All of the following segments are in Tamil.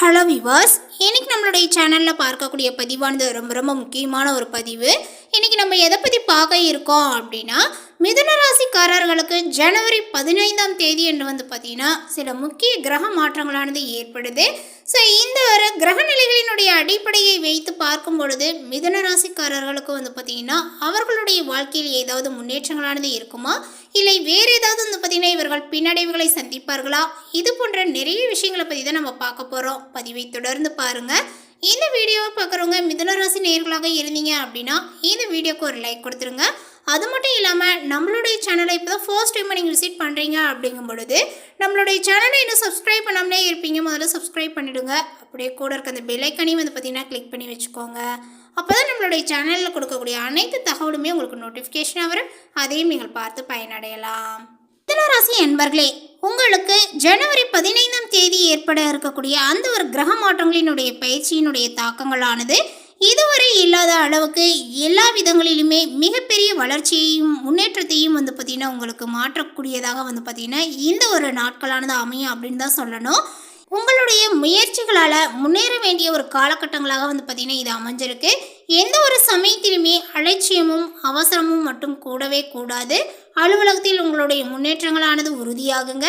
ஹலோ விவாஸ், இன்னைக்கு நம்மளுடைய சேனலில் பார்க்கக்கூடிய பதிவானது ரொம்ப முக்கியமான ஒரு பதிவு. இன்னைக்கு நம்ம எதை பற்றி பார்க்க இருக்கோம் அப்படின்னா, மிதுன ராசிக்காரர்களுக்கு ஜனவரி 15ஆம் தேதி என்று பார்த்தீங்கன்னா சில முக்கிய கிரக மாற்றங்களானது ஏற்படுது. ஸோ இந்த ஒரு கிரக நிலைகளினுடைய அடிப்படையை வைத்து பார்க்கும் பொழுது மிதுன ராசிக்காரர்களுக்கு பார்த்தீங்கன்னா அவர்களுடைய வாழ்க்கையில் ஏதாவது முன்னேற்றங்களானது இருக்குமா, இல்லை வேறு ஏதாவது பார்த்தீங்கன்னா இவர்கள் பின்னடைவுகளை சந்திப்பார்களா, இது போன்ற நிறைய விஷயங்களை பற்றி தான் நம்ம பார்க்க போகிறோம். பதிவை தொடர்ந்து பாருங்கள். இந்த வீடியோவை பார்க்குறவங்க மிதுனராசி நேயர்களாக இருந்தீங்க அப்படின்னா இந்த வீடியோக்கு ஒரு லைக் கொடுத்துருங்க. அது மட்டும் இல்லாமல் நம்மளுடைய சேனலை இப்போ தான் ஃபர்ஸ்ட் டைம் நீங்கள் விசிட் பண்ணுறீங்க அப்படிங்கும் பொழுது நம்மளுடைய சேனலை இன்னும் சப்ஸ்கிரைப் பண்ணாமலே இருப்பீங்க, முதல்ல சப்ஸ்கிரைப் பண்ணிவிடுங்க. அப்படியே கூட இருக்க அந்த பெல்லைக்கனையும் பார்த்தீங்கன்னா கிளிக் பண்ணி வச்சுக்கோங்க. அப்போ தான் நம்மளுடைய சேனலில் கொடுக்கக்கூடிய அனைத்து தகவலுமே உங்களுக்கு நோட்டிஃபிகேஷனாக வரும், அதையும் நீங்கள் பார்த்து பயனடையலாம். மிதுனராசி என்பர்களே, உங்களுக்கு ஜனவரி 15ஆம் தேதி ஏற்பட இருக்கக்கூடிய அந்த ஒரு கிரக மாற்றங்களினுடைய பயிற்சியினுடைய தாக்கங்களானது இதுவரை இல்லாத அளவுக்கு எல்லா விதங்களிலுமே மிகப்பெரிய வளர்ச்சியையும் முன்னேற்றத்தையும் பார்த்தீங்கன்னா உங்களுக்கு மாற்றக்கூடியதாக பார்த்தீங்கன்னா இந்த ஒரு நாட்களானது அமையும் அப்படின்னு தான் சொல்லணும். உங்களுடைய முயற்சிகளால் முன்னேற வேண்டிய ஒரு காலகட்டங்களாக பார்த்தீங்கன்னா இது அமைஞ்சிருக்கு. எந்த ஒரு சமயத்திலுமே அலட்சியமும் அவசரமும் மட்டும் கூடவே கூடாது. அலுவலகத்தில் உங்களுடைய முன்னேற்றங்களானது உறுதியாகுங்க.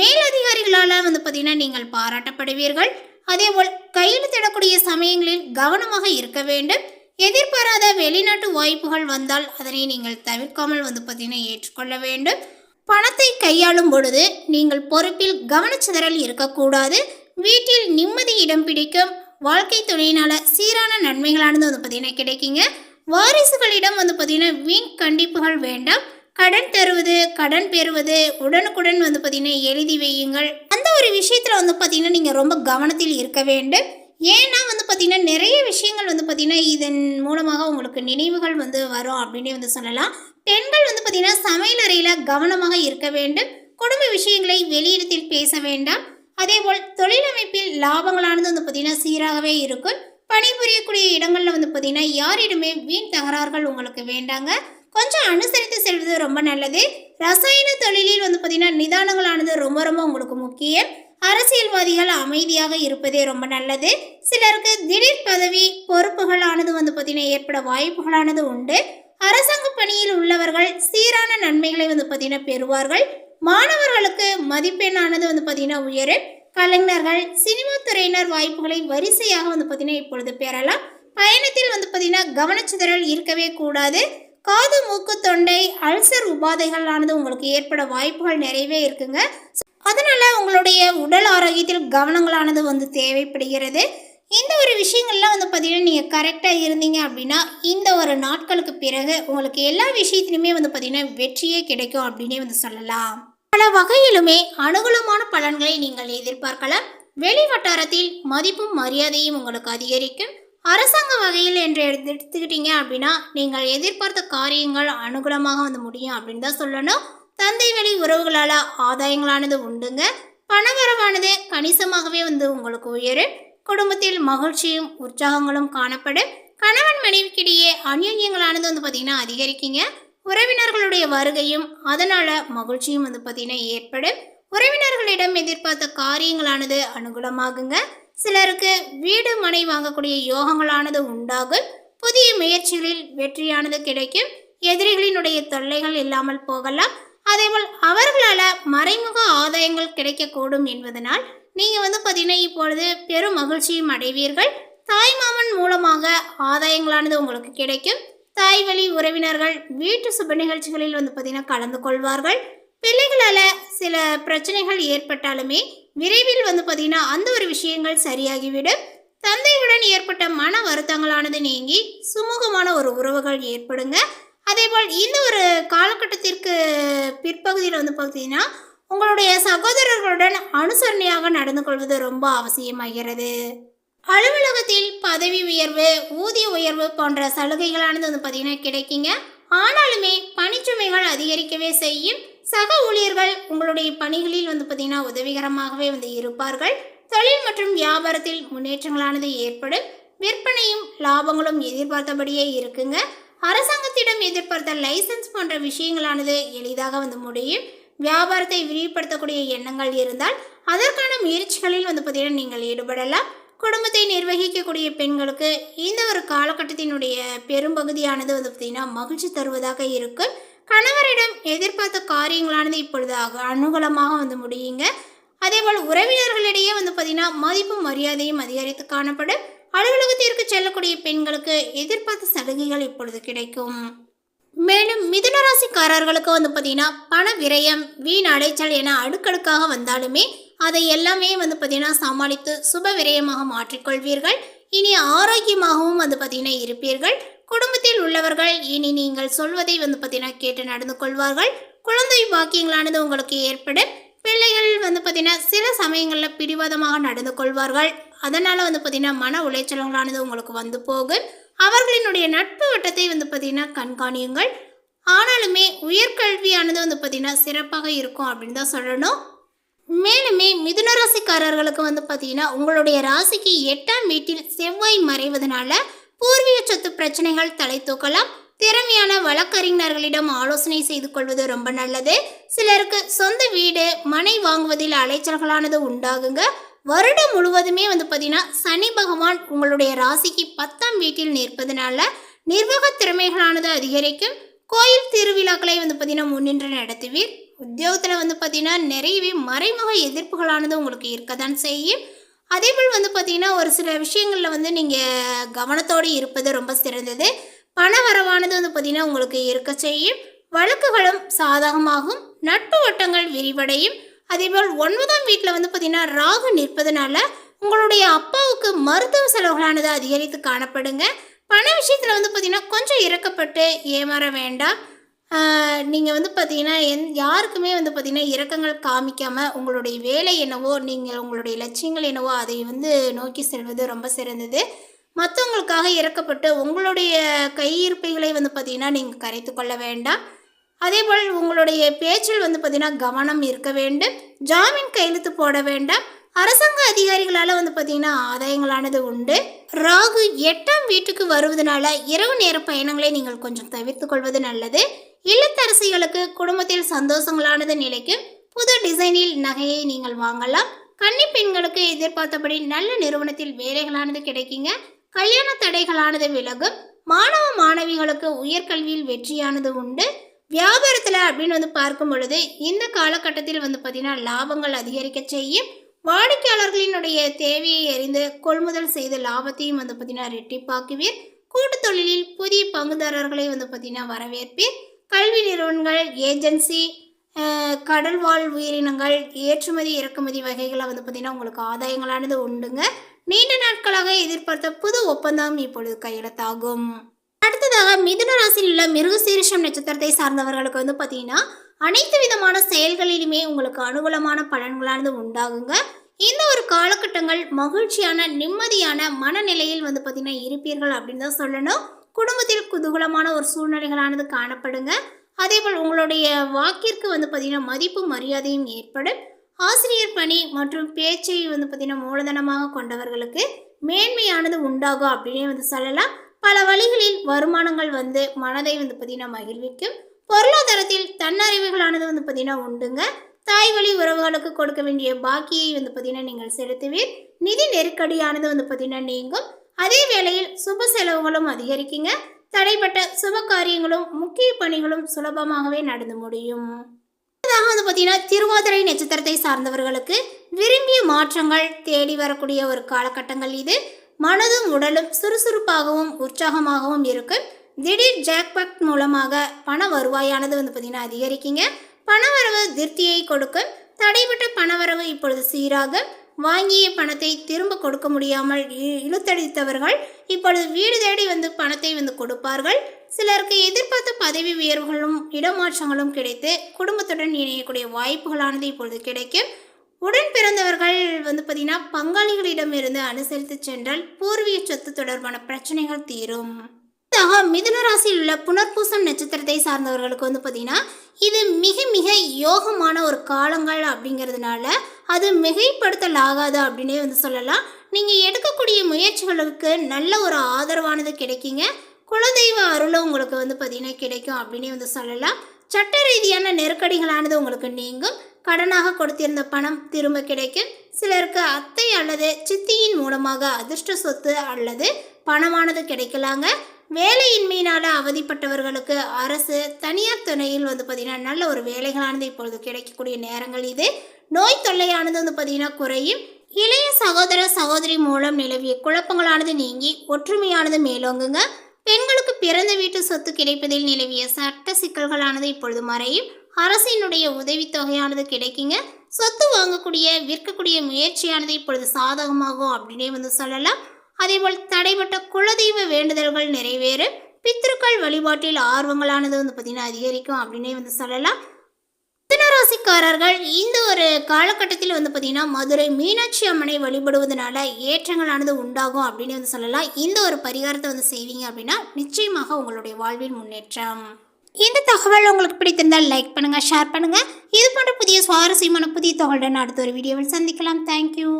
மேலதிகாரிகளால் பார்த்தீங்கன்னா நீங்கள் பாராட்டப்படுவீர்கள். அதேபோல் கையெழுத்திடக்கூடிய சமயங்களில் கவனமாக இருக்க வேண்டும். எதிர்பாராத வெளிநாட்டு வாய்ப்புகள் வந்தால் அதனை நீங்கள் தவிர்க்காமல் பார்த்தீங்கன்னா ஏற்றுக்கொள்ள வேண்டும். பணத்தை கையாளும் பொழுது நீங்கள் பொறுப்பில் கவனச்சிதறல் இருக்கக்கூடாது. வீட்டில் நிம்மதி இடம் பிடிக்கும். வாழ்க்கை துணையினால் சீரான நன்மைகளானது பார்த்தீங்கன்னா கிடைக்குங்க. வாரிசுகளிடம் பார்த்தீங்கன்னா வீண் கண்டிப்புகள் வேண்டாம். கடன் தருவது, கடன் பெறுவது உடனுக்குடன் பார்த்தீங்கன்னா எழுதி வையுங்கள். அந்த ஒரு விஷயத்தில் பார்த்தீங்கன்னா நீங்கள் ரொம்ப கவனத்தில் இருக்க வேண்டும். ஏன்னா பார்த்தீங்கன்னா நிறைய விஷயங்கள் பார்த்தீங்கன்னா இதன் மூலமாக உங்களுக்கு நினைவுகள் வரும் அப்படின்னே சொல்லலாம். பெண்கள் பார்த்தீங்கன்னா சமையல் அறையில் கவனமாக இருக்க வேண்டும். குடும்ப விஷயங்களை வெளியிடத்தில் பேச வேண்டாம். அதேபோல் தொழிலமைப்பில் லாபங்களானது பார்த்தீங்கன்னா சீராகவே இருக்கும். பணிபுரியக்கூடிய இடங்களில் பார்த்தீங்கன்னா யாரிடமே வீண் தகராறுகள் உங்களுக்கு வேண்டாங்க. கொஞ்சம் அனுசரித்து செல்வது ரொம்ப நல்லது. ரசாயன தொழிலில் பார்த்தீங்கன்னா நிதானங்களானது ரொம்ப உங்களுக்கு முக்கியம். அரசியல்வாதிகள் அமைதியாக இருப்பதே ரொம்ப நல்லது. சிலருக்கு திடீர் பதவி பொறுப்புகளானது பார்த்தீங்கன்னா ஏற்பட வாய்ப்புகளானது உண்டு. அரசாங்க பணியில் உள்ளவர்கள் சீரான நன்மைகளை பார்த்தீங்கன்னா பெறுவார்கள். மாணவர்களுக்கு மதிப்பெண்ணானது பார்த்தீங்கன்னா உயரும். கலைஞர்கள் சினிமா துறையினர் வாய்ப்புகளை வரிசையாக பார்த்தீங்கன்னா இப்பொழுது பெறலாம். பயணத்தில் பார்த்தீங்கன்னா கவனச்சிதறல் இருக்கவே கூடாது. காது மூக்கு தொண்டை அல்சர் உபாதைகளானது உங்களுக்கு ஏற்பட வாய்ப்புகள் நிறையவே இருக்குங்க. அதனால் உங்களுடைய உடல் ஆரோக்கியத்தில் கவனங்களானது தேவைப்படுகிறது. இந்த ஒரு விஷயங்கள்லாம் பார்த்தீங்கன்னா நீங்கள் கரெக்டாக இருந்தீங்க அப்படின்னா இந்த ஒரு நாட்களுக்கு பிறகு உங்களுக்கு எல்லா விஷயத்துலையுமே பார்த்தீங்கன்னா வெற்றியே கிடைக்கும் அப்படின்னே சொல்லலாம். பல வகையிலுமே அனுகூலமான பலன்களை நீங்கள் எதிர்பார்க்கலாம். வெளி வட்டாரத்தில் மதிப்பும் மரியாதையும் உங்களுக்கு அதிகரிக்கும். அரசாங்க வகையில் என்று எடுத்துக்கிட்டீங்க அப்படின்னா நீங்கள் எதிர்பார்த்த காரியங்கள் அனுகூலமாக முடியும் அப்படின்னு தான் சொல்லணும். தந்தை வழி உறவுகளால் ஆதாயங்களானது உண்டுங்க. பணவரவானது கணிசமாகவே உங்களுக்கு உயரும். குடும்பத்தில் மகிழ்ச்சியும் உற்சாகங்களும் காணப்படும். கணவன் மனைவிக்கிடையே அந்யோன்யங்களானது பார்த்தீங்கன்னா அதிகரிக்குங்க. உறவினர்களுடைய வருகையும் அதனால் மகிழ்ச்சியும் பார்த்தீங்கன்னா ஏற்படும். உறவினர்களிடம் எதிர்பார்த்த காரியங்களானது அனுகூலமாகுங்க. சிலருக்கு வீடு மனை வாங்கக்கூடிய யோகங்களானது உண்டாகும். புதிய முயற்சிகளில் வெற்றியானது கிடைக்கும். எதிரிகளினுடைய தொல்லைகள் இல்லாமல் போகலாம். அதேபோல் அவர்களால் மறைமுக ஆதாயங்கள் கிடைக்கக்கூடும் என்பதனால் நீங்கள் பார்த்தீங்கன்னா இப்பொழுது பெரும் மகிழ்ச்சியும் அடைவீர்கள். தாய் மாமன் மூலமாக ஆதாயங்களானது உங்களுக்கு கிடைக்கும். தாய் வழி உறவினர்கள் வீட்டு சுப நிகழ்ச்சிகளில் பார்த்தீங்கன்னா கலந்து கொள்வார்கள். பிள்ளைகளால் சில பிரச்சனைகள் ஏற்பட்டாலுமே விரைவில் பார்த்தீங்கன்னா அந்த ஒரு விஷயங்கள் சரியாகிவிடும். தந்தையுடன் ஏற்பட்ட மன வருத்தங்களானது நீங்கி சுமூகமான ஒரு உறவுகள் ஏற்படுங்க. அதேபோல் இந்த ஒரு காலகட்டத்திற்கு பிற்பகுதியில் பார்த்தீங்கன்னா உங்களுடைய சகோதரர்களுடன் அனுசரணையாக நடந்து கொள்வது ரொம்ப அவசியமாகிறது. அலுவலகத்தில் பதவி உயர்வு, ஊதிய உயர்வு போன்ற சலுகைகளானது பார்த்தீங்கன்னா கிடைக்குங்க. ஆனாலுமே பணிச்சுமைகள் அதிகரிக்கவே செய்யும். சக ஊழியர்கள் உங்களுடைய பணிகளில் பார்த்தீங்கன்னா உதவிகரமாகவே இருப்பார்கள். தொழில் மற்றும் வியாபாரத்தில் முன்னேற்றங்களானது ஏற்படும். விற்பனையும் லாபங்களும் எதிர்பார்த்தபடியே இருக்குங்க. அரசாங்கத்திடம் எதிர்பார்த்த லைசன்ஸ் போன்ற விஷயங்களானது எளிதாக முடியும். வியாபாரத்தை விரிவுபடுத்தக்கூடிய எண்ணங்கள் இருந்தால் அதற்கான முயற்சிகளில் வந்து பார்த்தீங்கன்னா நீங்கள் ஈடுபடலாம். குடும்பத்தை நிர்வகிக்கக்கூடிய பெண்களுக்கு இந்த ஒரு காலகட்டத்தினுடைய பெரும்பகுதியானது வந்து பார்த்தீங்கன்னா மகிழ்ச்சி தருவதாக இருக்கும். கணவரிடம் எதிர்பார்த்த காரியங்களானது இப்பொழுது அனுகூலமாக வந்து முடியுங்க. அதேபோல் உறவினர்களிடையே வந்து பார்த்தீங்கன்னா மதிப்பும் மரியாதையும் அதிகரித்து காணப்படும். அலுவலகத்திற்கு செல்லக்கூடிய பெண்களுக்கு எதிர்பார்த்த சலுகைகள் இப்பொழுது கிடைக்கும். மேலும் மிதுன ராசிக்காரர்களுக்கு வந்து பார்த்தீங்கன்னா பண விரயம், வீண் அலைச்சல் என அடுக்கடுக்காக வந்தாலுமே அதை எல்லாமே வந்து பார்த்தீங்கன்னா சமாளித்து சுப விரயமாக மாற்றிக்கொள்வீர்கள். இனி ஆரோக்கியமாகவும் வந்து பார்த்தீங்கன்னா இருப்பீர்கள். குடும்பத்தில் உள்ளவர்கள் இனி நீங்கள் சொல்வதை வந்து பார்த்தீங்கன்னா கேட்டு நடந்து கொள்வார்கள். குழந்தை பாக்கியங்களானது உங்களுக்கு ஏற்படும். பிள்ளைகள் வந்து பார்த்தீங்கன்னா சில சமயங்களில் பிடிவாதமாக நடந்து கொள்வார்கள். அதனால் வந்து பார்த்தீங்கன்னா மன உளைச்சல்களானது உங்களுக்கு வந்து போகும். அவர்களினுடைய நட்பு வட்டத்தை வந்து பார்த்தீங்கன்னா கண்காணியுங்கள். ஆனாலுமே உயர்கல்வியானது வந்து பார்த்தீங்கன்னா சிறப்பாக இருக்கும் அப்படின்னு தான் சொல்லணும். மேலுமே மிதுன ராசிக்காரர்களுக்கு வந்து பார்த்தீங்கன்னா உங்களுடைய ராசிக்கு 8ஆம் வீட்டில் செவ்வாய் மறைவதனால பூர்வீக சொத்து பிரச்சனைகள் தலை தூக்கலாம். திறமையான வழக்கறிஞர்களிடம் ஆலோசனை செய்து கொள்வது ரொம்ப நல்லது. சிலருக்கு சொந்த வீடு மனை வாங்குவதில் அலைச்சல்களானது உண்டாகுங்க. வருடம் முழுவதுமே வந்து பார்த்தீங்கன்னா சனி பகவான் உங்களுடைய ராசிக்கு 10ஆம் வீட்டில் நிற்பதனால நிர்வாக திறமைகளானது அதிகரிக்கும். கோயில் திருவிழாக்களை வந்து பார்த்தீங்கன்னா முன்னின்று நடத்துவீர். உத்தியோகத்தில் வந்து பார்த்தீங்கன்னா நிறையவே மறைமுக எதிர்ப்புகளானது உங்களுக்கு இருக்கத்தான் செய்யும். அதேபோல் வந்து பார்த்தீங்கன்னா ஒரு சில விஷயங்களில் வந்து நீங்கள் கவனத்தோடு இருப்பது ரொம்ப சிறந்தது. பண வரவானது வந்து பார்த்தீங்கன்னா உங்களுக்கு இருக்க செய்யும். வழக்குகளும் சாதகமாகும். நட்பு வட்டங்கள் விரிவடையும். அதேபோல் 9ஆம் வீட்டில் வந்து பார்த்தீங்கன்னா ராகு நிற்பதனால உங்களுடைய அப்பாவுக்கு மருத்துவ செலவுகளானது அதிகரித்து காணப்படுங்க. பண விஷயத்தில் வந்து பார்த்தீங்கன்னா கொஞ்சம் இறக்கப்பட்டு ஏமாற வேண்டாம். நீங்கள் வந்து பார்த்தீங்கன்னா யாருக்குமே வந்து பார்த்தீங்கன்னா இரக்கங்கள் காமிக்காமல் உங்களுடைய வேலை என்னவோ நீங்கள் உங்களுடைய லட்சியங்கள் என்னவோ அதை வந்து நோக்கி செல்வது ரொம்ப சிறந்தது. மற்றவங்களுக்காக இறக்கப்பட்டு உங்களுடைய கையிருப்பைகளை வந்து பார்த்தீங்கன்னா நீங்கள் கரைத்து கொள்ள வேண்டாம். அதேபோல் உங்களுடைய பேச்சில் வந்து பார்த்தீங்கன்னா கவனம் இருக்க வேண்டும். ஜாமீன் கையெழுத்து போட வேண்டாம். அரசாங்க அதிகாரிகளால் வந்து பார்த்தீங்கன்னா ஆதாயங்களானது உண்டு. ராகு 8ஆம் வீட்டுக்கு வருவதனால இரவு நேர பயணங்களை நீங்கள் கொஞ்சம் தவிர்த்து கொள்வது நல்லது. இல்லத்தரசிகளுக்கு குடும்பத்தில் சந்தோஷங்களானது நிலைக்கும். புது டிசைனில் நகையை நீங்கள் வாங்கலாம். கன்னி பெண்களுக்கு எதிர்பார்த்தபடி நல்ல நிறுவனத்தில் வேலைகளானது கிடைக்குங்க. கல்யாண தடைகளானது விலகும். மாணவ மாணவிகளுக்கு உயர்கல்வியில் வெற்றியானது உண்டு. வியாபாரத்தில் அப்படின்னு வந்து பார்க்கும் பொழுது இந்த காலகட்டத்தில் வந்து பார்த்தீங்கன்னா லாபங்கள் அதிகரிக்க செய்யும். வாடிக்கையாளர்களினுடைய தேவையை அறிந்து கொள்முதல் செய்த லாபத்தையும் வந்து பார்த்தீங்கன்னா ரெட்டிப்பாக்குவீர். கூட்டு தொழிலில் புதிய பங்குதாரர்களை வந்து பார்த்தீங்கன்னா வரவேற்பீர். கல்வி நிறுவனங்கள், ஏஜென்சி, கடல்வாழ் உயிரினங்கள், ஏற்றுமதி இறக்குமதி வகைகளை வந்து பார்த்தீங்கன்னா உங்களுக்கு ஆதாயங்களானது உண்டுங்க. நீண்ட நாட்களாக எதிர்பார்த்த புது ஒப்பந்தம் இப்பொழுது கையெழுத்தாகும். அடுத்ததாக மிதுன ராசியில் உள்ள மிருகசீரிஷம் நட்சத்திரத்தை சார்ந்தவர்களுக்கு வந்து பார்த்தீங்கன்னா அனைத்து விதமான செயல்களிலுமே உங்களுக்கு அனுகூலமான பலன்களானது உண்டாகுங்க. இந்த ஒரு காலகட்டங்கள் மகிழ்ச்சியான நிம்மதியான மனநிலையில் வந்து பார்த்தீங்கன்னா இருப்பீர்கள் அப்படின்னு தான் சொல்லணும். குடும்பத்தில் குதூகலமான ஒரு சூழ்நிலைகளானது காணப்படுங்க. அதேபோல் உங்களுடைய வாக்கிற்கு வந்து பார்த்தீங்கன்னா மதிப்பு மரியாதையும் ஏற்படும். ஆசிரியர் பணி மற்றும் பேச்சை வந்து பார்த்தீங்கன்னா மூலதனமாக கொண்டவர்களுக்கு மேன்மையானது உண்டாகும் அப்படின்னே வந்து சொல்லலாம். பல வழிகளில் வருமானங்கள் வந்து மனதை வந்து பார்த்தீங்கன்னா மகிழ்விக்கும். பொருளாதாரத்தில் தன்னறிவுகளானது வந்து பார்த்தீங்கன்னா உண்டுங்க. தாய் வழி உறவுகளுக்கு கொடுக்க வேண்டிய பாக்கியை வந்து பார்த்தீங்கன்னா நீங்கள் செலுத்துவீர். நிதி நெருக்கடியானது வந்து பார்த்தீங்கன்னா நீங்கும். அதே வேளையில் சுப செலவுகளும் அதிகரிக்குங்க. தடைப்பட்ட சுப காரியங்களும் முக்கிய பணிகளும் சுலபமாகவே நடந்து முடியும். வந்து பார்த்தீங்கன்னா திருவாதிரை நட்சத்திரத்தை சார்ந்தவர்களுக்கு விரும்பிய மாற்றங்கள் தேடி வரக்கூடிய ஒரு காலகட்டங்கள் இது. மனதும் உடலும் சுறுசுறுப்பாகவும் உற்சாகமாகவும் இருக்கும். திடீர் ஜாக்பாட் மூலமாக பண வருவாயானது வந்து பார்த்தீங்கன்னா அதிகரிக்குங்க. பணவரவு திருப்தியை கொடுக்கும். தடைப்பட்ட பணவரவு இப்பொழுது சீராக. வாங்கிய பணத்தை திரும்ப கொடுக்க முடியாமல் இழுத்தடித்தவர்கள் இப்பொழுது வீடு தேடி வந்து பணத்தை வந்து கொடுப்பார்கள். சிலருக்கு எதிர்பார்த்த பதவி உயர்வுகளும் இடமாற்றங்களும் கிடைத்து குடும்பத்துடன் இணையக்கூடிய வாய்ப்புகளானது இப்பொழுது கிடைக்கும். உடன் பிறந்தவர்கள் வந்து பார்த்தீங்கன்னா பங்காளிகளிடமிருந்து அனுசரித்து சென்றால் பூர்வீக சொத்து தொடர்பான பிரச்சனைகள் தீரும். மிதுன ராசியில் உள்ள புனர்பூசம் நட்சத்திரத்தை சார்ந்தவர்களுக்கு வந்து பார்த்தீங்கன்னா இது மிக மிக யோகமான ஒரு காலங்கள் அப்படிங்கிறதுனால அது மிகைப்படுத்தல் ஆகாது அப்படின்னே வந்து சொல்லலாம். நீங்கள் எடுக்கக்கூடிய முயற்சிகளுக்கு நல்ல ஒரு ஆதரவானது கிடைக்குங்க. குலதெய்வ அருளும் உங்களுக்கு வந்து பார்த்தீங்கன்னா கிடைக்கும் அப்படின்னே வந்து சொல்லலாம். சட்ட ரீதியான நெருக்கடிகளானது உங்களுக்கு நீங்கும். கடனாக கொடுத்திருந்த பணம் திரும்ப கிடைக்கும். சிலருக்கு அத்தை அல்லது சித்தியின் மூலமாக அதிர்ஷ்ட சொத்து அல்லது பணமானது கிடைக்கலாங்க. வேலையின்மையினால் அவதிப்பட்டவர்களுக்கு அரசு தனியார் துறையில் பார்த்திங்கன்னா நல்ல ஒரு வேலைகளானது இப்பொழுது கிடைக்கக்கூடிய நேரங்கள் இது. நோய் தொல்லையானது பார்த்திங்கன்னா குறையும். இளைய சகோதர சகோதரி மூலம் நிலவிய குழப்பங்களானது நீங்கி ஒற்றுமையானது மேலோங்குங்க. பெண்களுக்கு பிறந்த வீட்டு சொத்து கிடைப்பதில் நிலவிய சட்ட சிக்கல்களானது இப்பொழுது மறையும். அரசினுடைய உதவித்தொகையானது கிடைக்குங்க. சொத்து வாங்கக்கூடிய விற்கக்கூடிய முயற்சியானது இப்பொழுது சாதகமாகும் அப்படின்னே சொல்லலாம். அதேபோல் தடைப்பட்ட குலதெய்வ வேண்டுதல்கள் நிறைவேறும். பித்ருக்கள் வழிபாட்டில் ஆர்வங்களானது பார்த்திங்கன்னா அதிகரிக்கும் அப்படின்னே சொல்லலாம். மிதுனராசிக்காரர்கள் இந்த ஒரு காலகட்டத்தில் பார்த்திங்கன்னா மதுரை மீனாட்சி அம்மனை வழிபடுவதனால ஏற்றங்களானது உண்டாகும் அப்படின்னு சொல்லலாம். இந்த ஒரு பரிகாரத்தை செய்வீங்க அப்படின்னா நிச்சயமாக உங்களுடைய வாழ்வில் முன்னேற்றம். இந்த தகவல் உங்களுக்கு பிடித்திருந்தால் லைக் பண்ணுங்கள், ஷேர் பண்ணுங்கள். இது போன்ற புதிய சுவாரஸ்யமான புதிய தகவலுடன் அடுத்த ஒரு வீடியோவில் சந்திக்கலாம். தேங்க்யூ.